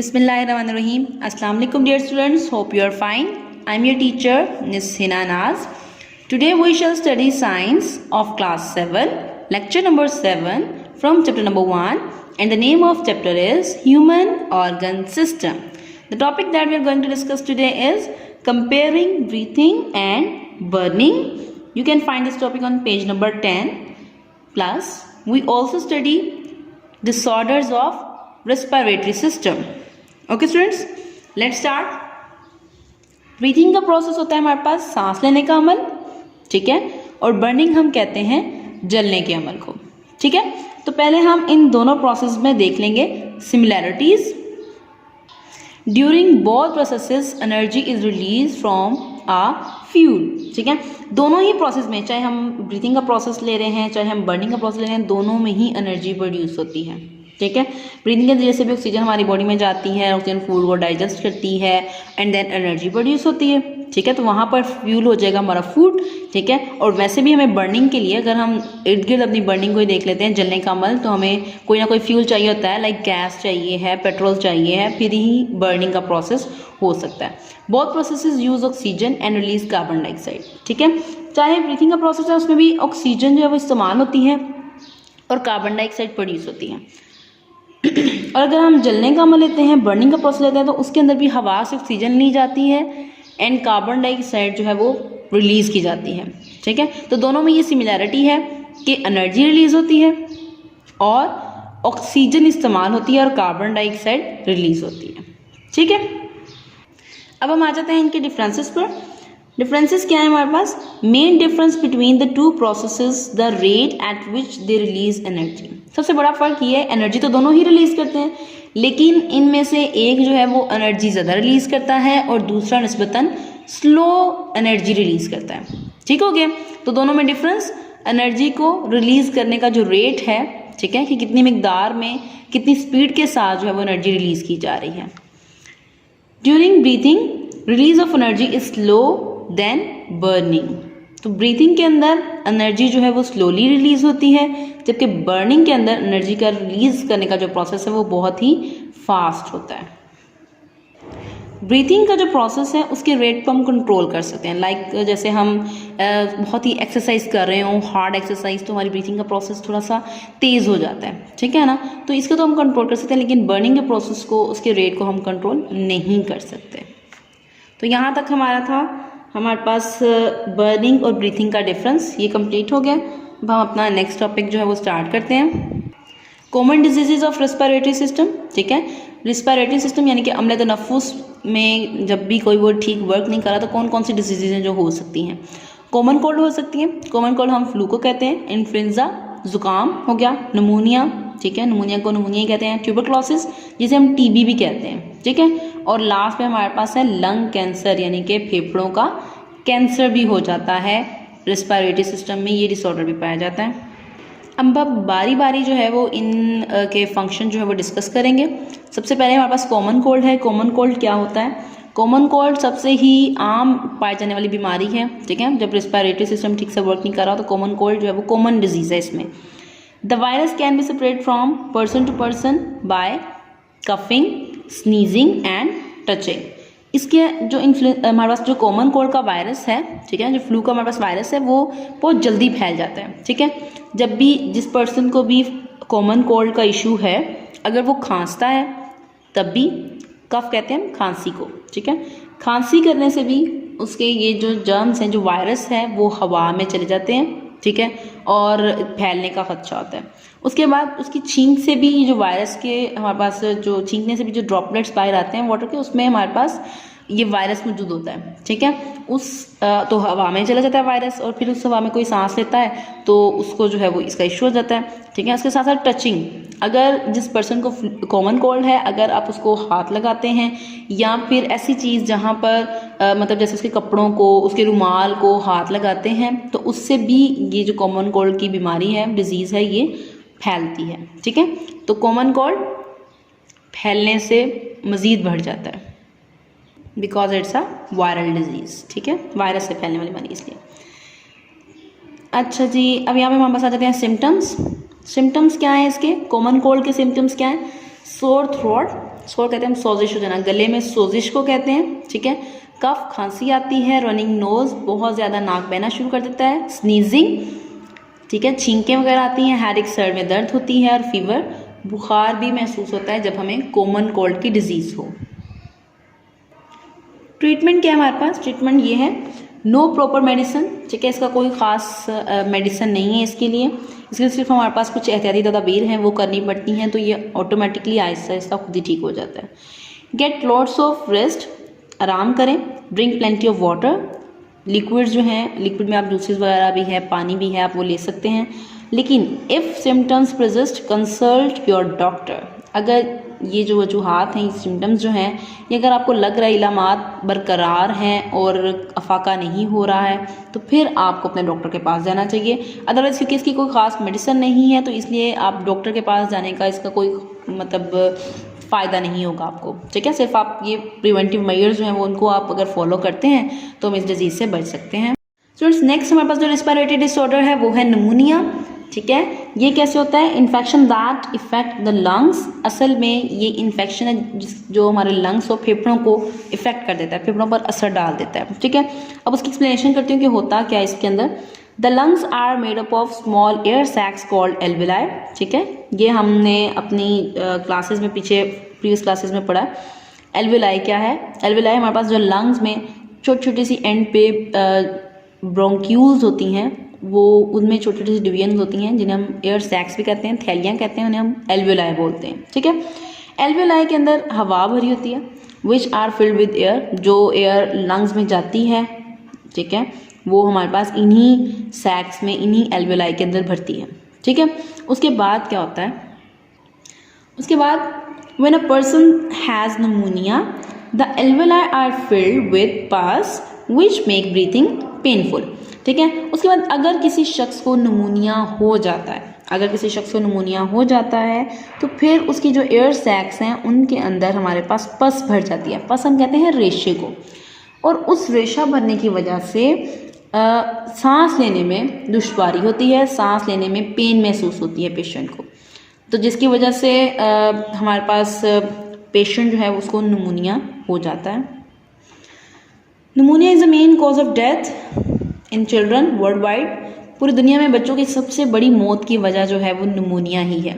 Bismillahirrahmanirrahim. Assalamu alaikum dear students. Hope you are fine. I am your teacher Ms. Hina Naz. Today we shall study science of class 7, lecture number 7 from chapter number 1, and the name of chapter is Human Organ System. The topic that we are going to discuss today is comparing breathing and burning. You can find this topic on page number 10. Plus we also study disorders of respiratory system. Okay students, let's start. Breathing का process होता है हमारे पास सांस लेने का अमल, ठीक है, और बर्निंग हम कहते हैं जलने के अमल को, ठीक है। तो पहले हम इन दोनों प्रोसेस में देख लेंगे similarities. During both processes energy is release from a fuel, ठीक है। दोनों ही प्रोसेस में, चाहे हम ब्रीथिंग का प्रोसेस ले रहे हैं चाहे हम बर्निंग का प्रोसेस ले रहे हैं, दोनों में ही एनर्जी प्रोड्यूस होती है, ठीक है। ब्रीथिंग के जरिए से भी ऑक्सीजन हमारी बॉडी में जाती है, ऑक्सीजन फूड को डाइजेस्ट करती है एंड देन एनर्जी प्रोड्यूस होती है, ठीक है। तो वहाँ पर फ्यूल हो जाएगा हमारा फूड, ठीक है। और वैसे भी हमें बर्निंग के लिए, अगर हम इर्द गिर्द अपनी बर्निंग को ही देख लेते हैं, जलने का अमल, तो हमें कोई ना कोई फ्यूल चाहिए होता है, लाइक गैस चाहिए है, पेट्रोल चाहिए है, फिर ही बर्निंग का प्रोसेस हो सकता है। Both processes use oxygen and release carbon dioxide, ठीक है। चाहे ब्रीथिंग का प्रोसेस है उसमें भी ऑक्सीजन जो है वो इस्तेमाल होती है और कार्बन डाइऑक्साइड प्रोड्यूस होती है। और अगर हम जलने का अमल लेते हैं, बर्निंग का प्रोसेस लेते हैं, तो उसके अंदर भी हवा से ऑक्सीजन ली जाती है एंड कार्बन डाइऑक्साइड जो है वो रिलीज़ की जाती है, ठीक है। तो दोनों में ये सिमिलैरिटी है कि एनर्जी रिलीज़ होती है और ऑक्सीजन इस्तेमाल होती है और कार्बन डाइऑक्साइड रिलीज़ होती है, ठीक है। अब हम आ जाते हैं इनके डिफरेंसेस पर। डिफरेंसेस क्या है हमारे पास? Main difference between the two processes the rate at which they release energy. सबसे बड़ा फर्क ये है, एनर्जी तो दोनों ही रिलीज करते हैं, लेकिन इनमें से एक जो है वो एनर्जी ज़्यादा रिलीज करता है और दूसरा निस्बतन स्लो एनर्जी रिलीज करता है, ठीक हो गया। तो दोनों में डिफरेंस एनर्जी को रिलीज करने का जो रेट है, ठीक है, कि कितनी मिकदार में कितनी स्पीड के साथ जो है वो एनर्जी रिलीज की जा रही है। During breathing release of energy is slow than burning. तो ब्रीथिंग के अंदर एनर्जी जो है वो स्लोली रिलीज होती है, जबकि बर्निंग के अंदर एनर्जी का रिलीज करने का जो प्रोसेस है वो बहुत ही फास्ट होता है। ब्रीथिंग का जो प्रोसेस है उसके रेट को हम कंट्रोल कर सकते हैं, लाइक जैसे हम बहुत ही एक्सरसाइज कर रहे हो, हार्ड एक्सरसाइज, तो हमारी ब्रीथिंग का प्रोसेस थोड़ा सा तेज़ हो जाता है, ठीक है ना। तो इसको तो हम कंट्रोल कर सकते हैं, लेकिन बर्निंग के प्रोसेस को, उसके रेट को हम कंट्रोल नहीं कर सकते। तो यहाँ तक हमारा था हमारे पास बर्निंग और ब्रीथिंग का डिफरेंस, ये कंप्लीट हो गया। अब हम अपना नेक्स्ट टॉपिक जो है वो स्टार्ट करते हैं। Common diseases of respiratory system, ठीक है। रेस्पिरेटरी सिस्टम यानी कि अम्ल तनफ्फुस में जब भी कोई वो ठीक वर्क नहीं कर रहा, तो कौन कौन सी डिजीजेज हैं जो हो सकती हैं? कॉमन कोल्ड हो सकती है। कॉमन कोल्ड हम फ्लू को कहते हैं, इन्फ्लुएंजा जुकाम हो गया, निमोनिया, ठीक है, निमोनिया को निमोनिया ही कहते हैं, ट्यूबरक्लोसिस जिसे हम टीबी भी कहते हैं, ठीक है। और लास्ट में हमारे पास है लंग कैंसर, यानी कि फेफड़ों का कैंसर भी हो जाता है रेस्पिरेटरी सिस्टम में, ये डिसऑर्डर भी पाया जाता है। अब बारी बारी जो है वो इन के फंक्शन जो है वो डिस्कस करेंगे। सबसे पहले हमारे पास कॉमन कोल्ड है। कॉमन कोल्ड क्या होता है? कॉमन कोल्ड सबसे ही आम पाई जाने वाली बीमारी है, ठीक है। जब रेस्पिरेटरी सिस्टम ठीक से वर्क नहीं कर रहा तो कॉमन कोल्ड जो है वो कॉमन डिजीज है। इसमें the virus can be separate from person to person by coughing, sneezing and touching. इसके जो हमारे पास जो कॉमन कोल्ड का वायरस है, ठीक है, जो फ्लू का हमारे पास वायरस है, वो बहुत जल्दी फैल जाता है, ठीक है। जब भी जिस पर्सन को भी कॉमन कोल्ड का इशू है, अगर वो खांसता है तब भी, कफ कहते हैं खांसी को, ठीक है, खांसी करने से भी उसके ये जो जर्म्स हैं, जो वायरस है, वो हवा में चले जाते हैं, ठीक है, और फैलने का खदशा होता है। उसके बाद उसकी छींक से भी जो वायरस के हमारे पास जो छींकने से भी जो ड्रॉपलेट्स बाहर आते हैं वाटर के, उसमें हमारे पास ये वायरस मौजूद होता है, ठीक है। तो हवा में चला जाता है वायरस, और फिर उस हवा में कोई सांस लेता है तो उसको जो है वो इसका इशू हो जाता है, ठीक है। उसके साथ साथ टचिंग, अगर जिस पर्सन को कॉमन कोल्ड है, अगर आप उसको हाथ लगाते हैं या फिर ऐसी चीज़ जहाँ पर मतलब जैसे उसके कपड़ों को, उसके रुमाल को हाथ लगाते हैं, तो उससे भी ये जो कॉमन कोल्ड की बीमारी है, डिजीज़ है, ये फैलती है, ठीक है। तो कॉमन कोल्ड फैलने से मज़ीद बढ़ जाता है, because it's a viral disease, ठीक है, वायरस से फैलने वाली बीमारी इसलिए। अच्छा जी, अब यहाँ पे हमारे पास आ जाते हैं सिम्टम्स। सिम्टम्स क्या है इसके? कॉमन कोल्ड के सिम्टम्स क्या है? सोर थ्रोट, इसको कहते हैं हम सोजिश हो जाना, गले में सोजिश को कहते हैं, ठीक है। कफ खांसी आती है, रनिंग नोज बहुत ज़्यादा नाक बहना शुरू कर देता है, स्नीजिंग, ठीक है, छींकें वगैरह आती हैं, हेडेक सर में दर्द होती है, और फीवर बुखार भी महसूस होता है जब हमें कॉमन कोल्ड की डिजीज़ हो। ट्रीटमेंट क्या है हमारे पास? ट्रीटमेंट ये है, नो प्रॉपर मेडिसिन, ठीक है, इसका कोई ख़ास मेडिसिन नहीं है इसके लिए सिर्फ हमारे पास कुछ एहतियाती तदाबीर हैं वो करनी पड़ती हैं, तो ये ऑटोमेटिकली आहिस्ता आहिस्ता खुद ही ठीक हो जाता है। गेट लॉट्स ऑफ रेस्ट, आराम करें, drink plenty of water, liquid जो हैं, लिक्विड में आप जूसेस वगैरह भी है, पानी भी है, आप वो ले सकते हैं। लेकिन if symptoms persist consult your doctor, अगर ये जो वजूहात हैं, सिम्टम्स जो हैं, ये अगर आपको लग रहा है इलामात बरकरार हैं और अफाका नहीं हो रहा है, तो फिर आपको अपने डॉक्टर के पास जाना चाहिए। अदरवाइज़ क्योंकि इसकी कोई ख़ास मेडिसिन नहीं है, तो इसलिए आप डॉक्टर के पास जाने का इसका कोई मतलब फ़ायदा नहीं होगा आपको, ठीक है। सिर्फ आप ये प्रिवेंटिव मेजर्स जो हैं वो उनको आप अगर फॉलो करते हैं तो हम इस डिजीज़ से बच सकते हैं। स्टूडेंट्स, नेक्स्ट हमारे पास जो रेस्पिरेटरी डिसऑर्डर है वो है निमोनिया, ठीक है। ये कैसे होता है? Infection that effect the lungs, असल में ये इन्फेक्शन है जो हमारे लंग्स और फेफड़ों को इफेक्ट कर देता है, फेफड़ों पर असर डाल देता है, ठीक है। अब उसकी एक्सप्लेनेशन करती हूँ कि होता क्या है इसके अंदर। The lungs are made up of small air sacs called alveoli, ठीक है। ये हमने अपनी क्लासेस में पीछे प्रीवियस क्लासेस में पढ़ा। एल्वेलाई क्या है? एल्वेलाई हमारे पास जो लंग्स में छोटी छोटी सी एंड पे ब्रोंक्यूल्स होती हैं, वो उनमें छोटी छोटी सी डिवीजन होती हैं जिन्हें हम एयर सैक्स भी कहते हैं, थैलियाँ कहते हैं, उन्हें हम एल्वेलाई बोलते हैं, ठीक है। एल्वेलाई के अंदर हवा भरी होती है, which are filled with air, जो एयर लंग्स में जाती है, ठीक है, वो हमारे पास इन्हीं सैक्स में, इन्हीं एल्वेलाई के अंदर भरती है, ठीक है। उसके बाद क्या होता है? उसके बाद when a person has pneumonia the alveoli are filled with pus which make breathing painful, ठीक है। उसके बाद अगर किसी शख्स को निमोनिया हो जाता है, अगर किसी शख्स को निमोनिया हो जाता है तो फिर उसकी जो एयर सैक्स हैं उनके अंदर हमारे पास पस भर जाती है। पस हम कहते हैं रेशे को, और उस रेशा भरने की वजह से सांस लेने में दुश्वारी होती है, सांस लेने में पेन महसूस होती है पेशेंट को, तो जिसकी वजह से हमारे पास पेशेंट जो है उसको निमोनिया हो जाता है। Pneumonia is the main cause of death in children world wide, पूरी दुनिया में बच्चों की सबसे बड़ी मौत की वजह जो है वो निमोनिया ही है,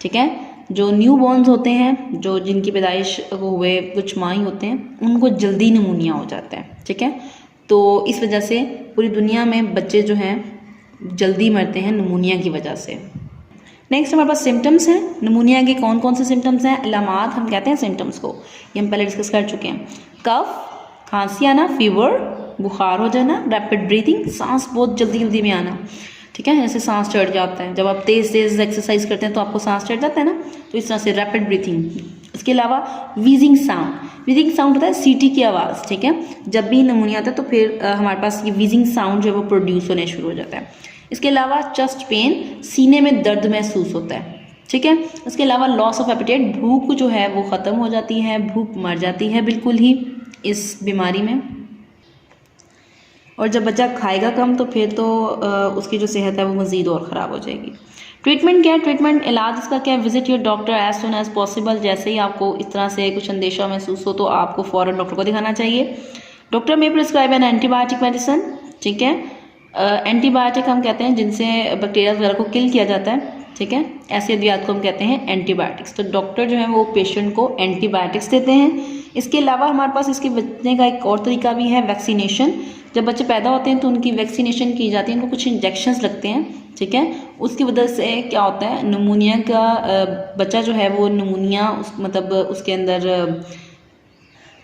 ठीक है। जो न्यू बॉर्न्स होते हैं, जो जिनकी पैदाइश हुए कुछ माह ही होते हैं, उनको जल्दी निमोनिया हो जाता है, ठीक है। तो इस वजह से पूरी दुनिया में बच्चे जो हैं जल्दी मरते हैं निमोनिया की वजह से। नेक्स्ट हमारे पास सिम्टम्स हैं निमोनिया के। कौन कौन से सिम्टम्स हैं? अलामात हम कहते हैं सिम्टम्स को, ये हम पहले डिस्कस कर चुके हैं। कफ, खांसी आना, फीवर, बुखार हो जाना, रैपिड ब्रीथिंग, सांस बहुत जल्दी जल्दी में आना, ठीक है, जैसे सांस चढ़ जाता है, जब आप तेज़ तेज़ एक्सरसाइज करते हैं तो आपको सांस चढ़ जाता है ना, तो इस तरह से रैपिड ब्रीथिंग। इसके अलावा वीजिंग साउंड, वीजिंग साउंड होता है सीटी की आवाज़, ठीक है। जब भी निमोनिया आता है तो फिर हमारे पास ये वीजिंग साउंड जो है वो प्रोड्यूस होने शुरू हो जाता है। इसके अलावा चेस्ट पेन, सीने में दर्द महसूस होता है, ठीक है। इसके अलावा लॉस ऑफ एपेटाइट, भूख जो है वो ख़त्म हो जाती है, भूख मर जाती है बिल्कुल ही इस बीमारी में। और जब बच्चा खाएगा कम तो फिर तो उसकी जो सेहत है वो मज़ीद और ख़राब हो जाएगी। ट्रीटमेंट क्या है? ट्रीटमेंट इलाज इसका क्या है? Visit your doctor as soon as possible. जैसे ही आपको इस तरह से कुछ अंदेशा महसूस हो तो आपको फ़ौरन डॉक्टर को दिखाना चाहिए। डॉक्टर में प्रिस्क्राइब एन एंटीबायोटिक मेडिसिन, ठीक है। एंटीबायोटिक हम कहते हैं जिनसे बैक्टीरिया वगैरह को किल किया जाता है, ठीक है। ऐसी अद्वियात को हम कहते हैं एंटीबायोटिक्स। तो डॉक्टर जो है वो पेशेंट को एंटीबायोटिक्स देते हैं। इसके अलावा हमारे पास इसके बचने का एक और तरीका भी है, वैक्सीनेशन। जब बच्चे पैदा होते हैं तो उनकी वैक्सीनेशन की जाती है, उनको कुछ इंजेक्शंस लगते हैं, ठीक है। उसकी वजह से क्या होता है, निमोनिया का बच्चा जो है वो निमोनिया मतलब उसके अंदर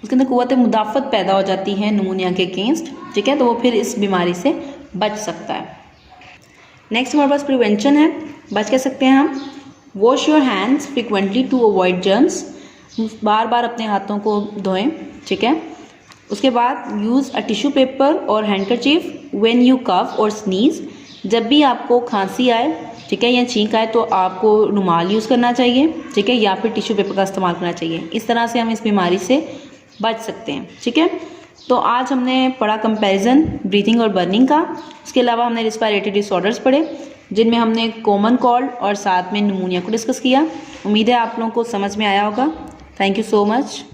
क़ुव्वत मुदाफ़त पैदा हो जाती है निमोनिया के अगेंस्ट, ठीक है। तो वो फिर इस बीमारी से बच सकता है। नेक्स्ट हमारे पास प्रिवेंशन है, बच कर सकते हैं हम। Wash your hands frequently to avoid germs, बार बार अपने हाथों को धोएं, ठीक है। उसके बाद यूज़ अ टिश्यू पेपर और हैंडकरचीफ व्हेन यू कफ और स्नीज, जब भी आपको खांसी आए, ठीक है, या छींक आए तो आपको रुमाल यूज़ करना चाहिए, ठीक है, या फिर टिश्यू पेपर का इस्तेमाल करना चाहिए। इस तरह से हम इस बीमारी से बच सकते हैं, ठीक है। तो आज हमने पढ़ा कंपैरिजन ब्रीथिंग और बर्निंग का। इसके अलावा हमने रेस्पिरेटरी डिसऑर्डर्स पढ़े जिनमें हमने कॉमन कोल्ड और साथ में निमोनिया को डिस्कस किया। उम्मीद है आप लोगों को समझ में आया होगा। Thank you so much.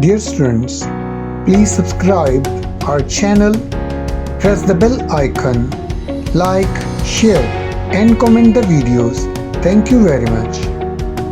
Dear students, please subscribe our channel, press the bell icon, like, share and comment the videos. Thank you very much.